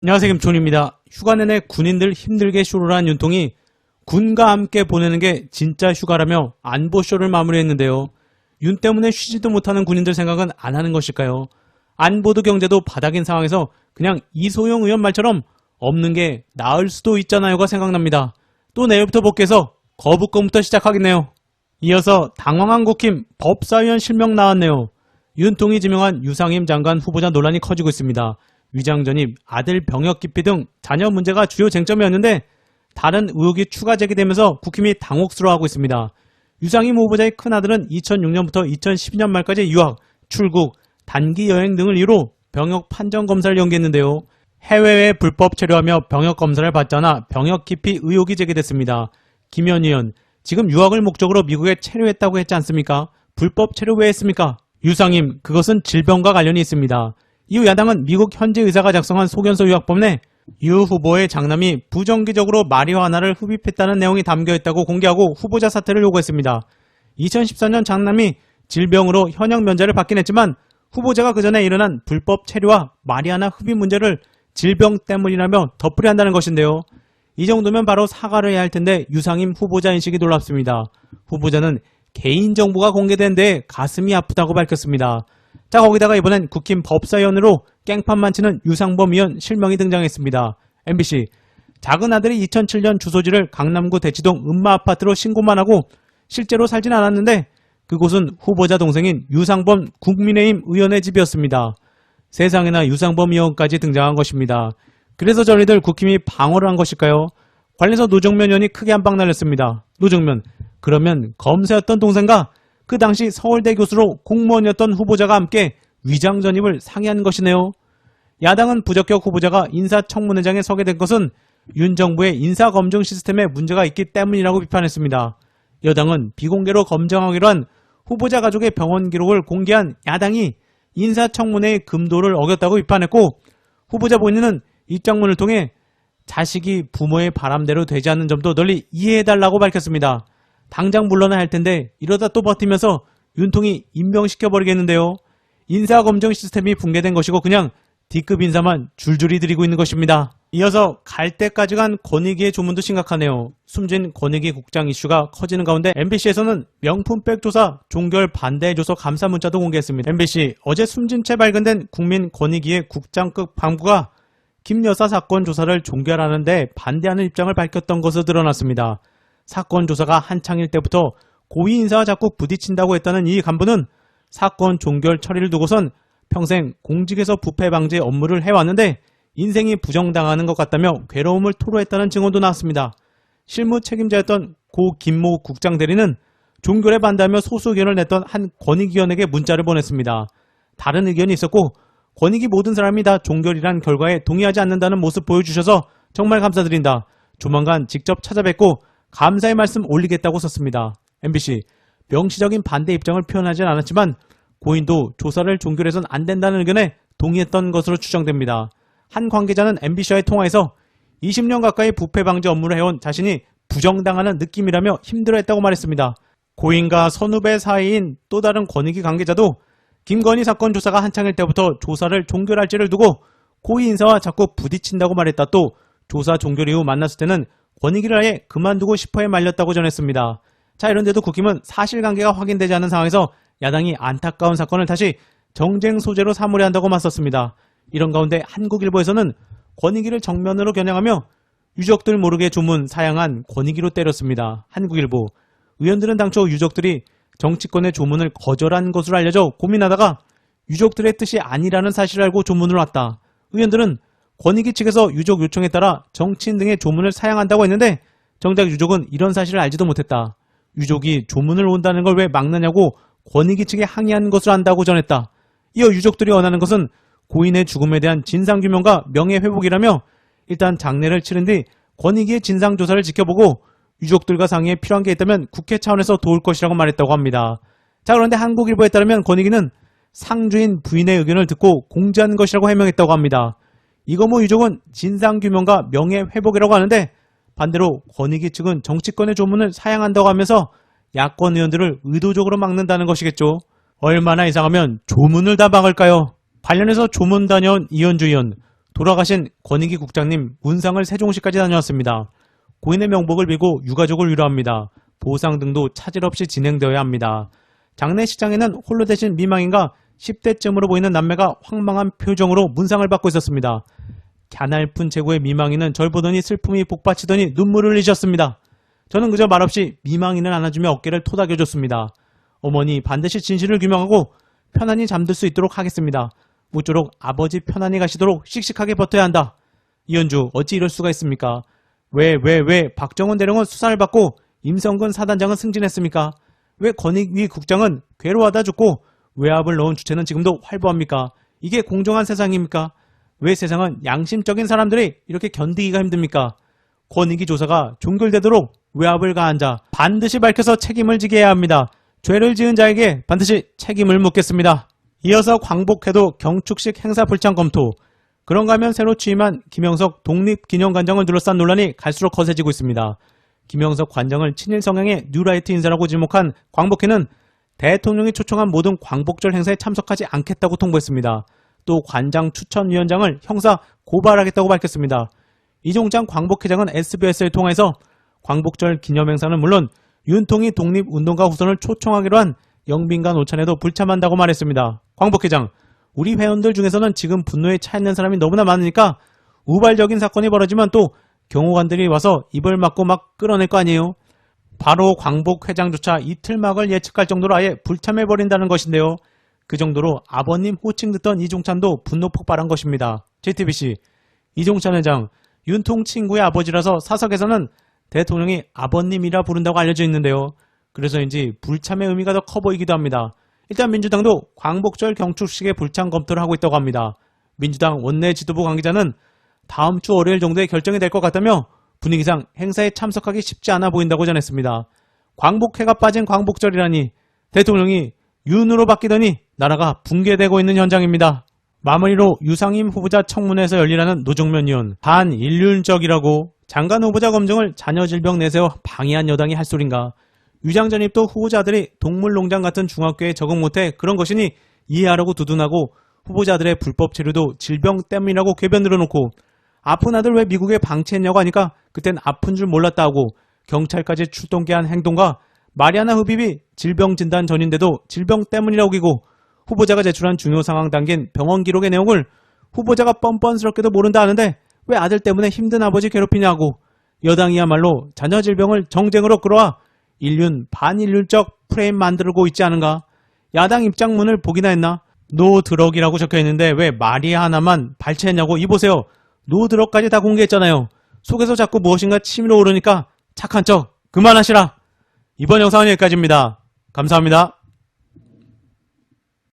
안녕하세요, 김촌입니다. 휴가 내내 군인들 힘들게 쇼를 한 윤통이 군과 함께 보내는 게 진짜 휴가라며 안보쇼를 마무리했는데요. 윤 때문에 쉬지도 못하는 군인들 생각은 안 하는 것일까요? 안보도 경제도 바닥인 상황에서 그냥 이소영 의원 말처럼 없는 게 나을 수도 있잖아요가 생각납니다. 또 내일부터 복귀해서 거부권부터 시작하겠네요. 이어서 당황한 국힘 법사위원 실명 나왔네요. 윤통이 지명한 유상임 장관 후보자 논란이 커지고 있습니다. 위장 전입, 아들 병역 기피 등 자녀 문제가 주요 쟁점이었는데 다른 의혹이 추가 제기되면서 국힘이 당혹스러워하고 있습니다. 유상임 후보자의 큰아들은 2006년부터 2012년 말까지 유학, 출국, 단기 여행 등을 이유로 병역 판정 검사를 연기했는데요. 해외에 불법 체류하며 병역 검사를 받지 않아 병역 기피 의혹이 제기됐습니다. 김현 의원, 지금 유학을 목적으로 미국에 체류했다고 했지 않습니까? 불법 체류 왜 했습니까? 유상임, 그것은 질병과 관련이 있습니다. 이후 야당은 미국 현지 의사가 작성한 소견서 요약본 내 유 후보의 장남이 부정기적으로 마리화나를 흡입했다는 내용이 담겨있다고 공개하고 후보자 사퇴를 요구했습니다. 2014년 장남이 질병으로 현역 면제를 받긴 했지만 후보자가 그 전에 일어난 불법 체류와 마리화나 흡입 문제를 질병 때문이라며 덮으려한다는 것인데요. 이 정도면 바로 사과를 해야 할 텐데 유상임 후보자 인식이 놀랍습니다. 후보자는 개인정보가 공개된 데에 가슴이 아프다고 밝혔습니다. 자, 거기다가 이번엔 국힘 법사위원으로 깽판만 치는 유상범 의원 실명이 등장했습니다. MBC, 작은 아들이 2007년 주소지를 강남구 대치동 음마아파트로 신고만 하고 실제로 살진 않았는데 그곳은 후보자 동생인 유상범 국민의힘 의원의 집이었습니다. 세상에나 유상범 의원까지 등장한 것입니다. 그래서 저희들 국힘이 방어를 한 것일까요? 관련해서 노정면 의원이 크게 한 방 날렸습니다. 노정면, 그러면 검사였던 동생과 그 당시 서울대 교수로 공무원이었던 후보자가 함께 위장 전입을 상의한 것이네요. 야당은 부적격 후보자가 인사청문회장에 서게 된 것은 윤 정부의 인사검증 시스템에 문제가 있기 때문이라고 비판했습니다. 여당은 비공개로 검증하기로 한 후보자 가족의 병원 기록을 공개한 야당이 인사청문회의 금도를 어겼다고 비판했고, 후보자 본인은 입장문을 통해 자식이 부모의 바람대로 되지 않는 점도 널리 이해해달라고 밝혔습니다. 당장 물러나야 할 텐데 이러다 또 버티면서 윤통이 임명시켜버리겠는데요. 인사검증 시스템이 붕괴된 것이고 그냥 D급 인사만 줄줄이 드리고 있는 것입니다. 이어서 갈 때까지 간 권익위의 조문도 심각하네요. 숨진 권익위 국장 이슈가 커지는 가운데 MBC에서는 명품백 조사 종결 반대 조서 감사 문자도 공개했습니다. MBC, 어제 숨진 채 발견된 국민권익위의 국장급 간부가 김 여사 사건 조사를 종결하는데 반대하는 입장을 밝혔던 것으로 드러났습니다. 사건 조사가 한창일 때부터 고위 인사와 자꾸 부딪힌다고 했다는 이 간부는 사건 종결 처리를 두고선 평생 공직에서 부패 방지 업무를 해왔는데 인생이 부정당하는 것 같다며 괴로움을 토로했다는 증언도 나왔습니다. 실무 책임자였던 고 김모 국장 대리는 종결에 반대하며 소수 의견을 냈던 한 권익위원에게 문자를 보냈습니다. 다른 의견이 있었고 권익위 모든 사람이 다 종결이란 결과에 동의하지 않는다는 모습 보여주셔서 정말 감사드린다. 조만간 직접 찾아뵙고 감사의 말씀 올리겠다고 썼습니다. MBC, 명시적인 반대 입장을 표현하진 않았지만 고인도 조사를 종결해선 안 된다는 의견에 동의했던 것으로 추정됩니다. 한 관계자는 MBC와의 통화에서 20년 가까이 부패 방지 업무를 해온 자신이 부정당하는 느낌이라며 힘들어했다고 말했습니다. 고인과 선후배 사이인 또 다른 권익위 관계자도 김건희 사건 조사가 한창일 때부터 조사를 종결할지를 두고 고위 인사와 자꾸 부딪힌다고 말했다. 또 조사 종결 이후 만났을 때는 권익위를 아예 그만두고 싶어해 말렸다고 전했습니다. 자, 이런데도 국힘은 사실관계가 확인되지 않은 상황에서 야당이 안타까운 사건을 다시 정쟁 소재로 삼으려 한다고 맞섰습니다. 이런 가운데 한국일보에서는 권익위를 정면으로 겨냥하며 유족들 모르게 조문 사양한 권익위로 때렸습니다. 한국일보, 의원들은 당초 유족들이 정치권의 조문을 거절한 것으로 알려져 고민하다가 유족들의 뜻이 아니라는 사실을 알고 조문을 왔다. 의원들은 권익위 측에서 유족 요청에 따라 정치인 등의 조문을 사양한다고 했는데 정작 유족은 이런 사실을 알지도 못했다. 유족이 조문을 온다는 걸 왜 막느냐고 권익위 측에 항의한 것으로 안다고 전했다. 이어 유족들이 원하는 것은 고인의 죽음에 대한 진상규명과 명예회복이라며 일단 장례를 치른 뒤 권익위의 진상조사를 지켜보고 유족들과 상의에 필요한 게 있다면 국회 차원에서 도울 것이라고 말했다고 합니다. 자, 그런데 한국일보에 따르면 권익위는 상주인 부인의 의견을 듣고 공지한 것이라고 해명했다고 합니다. 이거모 유족은 진상규명과 명예회복이라고 하는데 반대로 권익위 측은 정치권의 조문을 사양한다고 하면서 야권 의원들을 의도적으로 막는다는 것이겠죠. 얼마나 이상하면 조문을 다 막을까요? 관련해서 조문 다녀온 이현주 의원, 돌아가신 권익위 국장님 문상을 세종시까지 다녀왔습니다. 고인의 명복을 빌고 유가족을 위로합니다. 보상 등도 차질 없이 진행되어야 합니다. 장례식장에는 홀로 되신 미망인과 10대쯤으로 보이는 남매가 황망한 표정으로 문상을 받고 있었습니다. 갸날픈 체구의 미망인은 절 보더니 슬픔이 복받치더니 눈물을 흘리셨습니다. 저는 그저 말없이 미망인을 안아주며 어깨를 토닥여줬습니다. 어머니 반드시 진실을 규명하고 편안히 잠들 수 있도록 하겠습니다. 모쪼록 아버지 편안히 가시도록 씩씩하게 버텨야 한다. 이현주 어찌 이럴 수가 있습니까? 왜 박정훈 대령은 수사를 받고 임성근 사단장은 승진했습니까? 왜 권익위 국장은 괴로워하다 죽고 외압을 넣은 주체는 지금도 활보합니까? 이게 공정한 세상입니까? 왜 세상은 양심적인 사람들이 이렇게 견디기가 힘듭니까? 권익위 조사가 종결되도록 외압을 가한 자 반드시 밝혀서 책임을 지게 해야 합니다. 죄를 지은 자에게 반드시 책임을 묻겠습니다. 이어서 광복회도 경축식 행사 불참 검토. 그런가 하면 새로 취임한 김영석 독립기념관장을 둘러싼 논란이 갈수록 거세지고 있습니다. 김영석 관장을 친일 성향의 뉴라이트 인사라고 지목한 광복회는 대통령이 초청한 모든 광복절 행사에 참석하지 않겠다고 통보했습니다. 또 관장 추천위원장을 형사 고발하겠다고 밝혔습니다. 이종찬 광복회장은 SBS를 통해서 광복절 기념행사는 물론 윤통이 독립운동가 후손을 초청하기로 한 영빈관 오찬에도 불참한다고 말했습니다. 광복회장, 우리 회원들 중에서는 지금 분노에 차 있는 사람이 너무나 많으니까 우발적인 사건이 벌어지면 또 경호관들이 와서 입을 막고 막 끌어낼 거 아니에요. 바로 광복회장조차 이틀막을 예측할 정도로 아예 불참해버린다는 것인데요. 그 정도로 아버님 호칭 듣던 이종찬도 분노 폭발한 것입니다. JTBC 이종찬 회장, 윤통 친구의 아버지라서 사석에서는 대통령이 아버님이라 부른다고 알려져 있는데요. 그래서인지 불참의 의미가 더 커 보이기도 합니다. 일단 민주당도 광복절 경축식의 불참 검토를 하고 있다고 합니다. 민주당 원내 지도부 관계자는 다음 주 월요일 정도에 결정이 될 것 같다며 분위기상 행사에 참석하기 쉽지 않아 보인다고 전했습니다. 광복회가 빠진 광복절이라니 대통령이 윤으로 바뀌더니 나라가 붕괴되고 있는 현장입니다. 마무리로 유상임 후보자 청문회에서 열리라는 노정면 의원, 반인륜적이라고 장관 후보자 검증을 자녀 질병 내세워 방해한 여당이 할 소린가. 위장 전입도 후보자들이 동물농장 같은 중학교에 적응 못해 그런 것이니 이해하라고 두둔하고 후보자들의 불법 체류도 질병 때문이라고 궤변 늘어놓고 아픈 아들 왜 미국에 방치했냐고 하니까 그땐 아픈 줄 몰랐다 하고 경찰까지 출동케 한 행동과 마리아나 흡입이 질병 진단 전인데도 질병 때문이라고 우기고 후보자가 제출한 중요 상황 담긴 병원 기록의 내용을 후보자가 뻔뻔스럽게도 모른다 하는데 왜 아들 때문에 힘든 아버지 괴롭히냐고 여당이야말로 자녀 질병을 정쟁으로 끌어와 인륜, 반인륜적 프레임 만들고 있지 않은가? 야당 입장문을 보기나 했나? 노드럭이라고 적혀있는데 왜 마리아 하나만 발췌했냐고. 이보세요. 노드럭까지 다 공개했잖아요. 속에서 자꾸 무엇인가 치밀어 오르니까 착한 척 그만하시라. 이번 영상은 여기까지입니다. 감사합니다.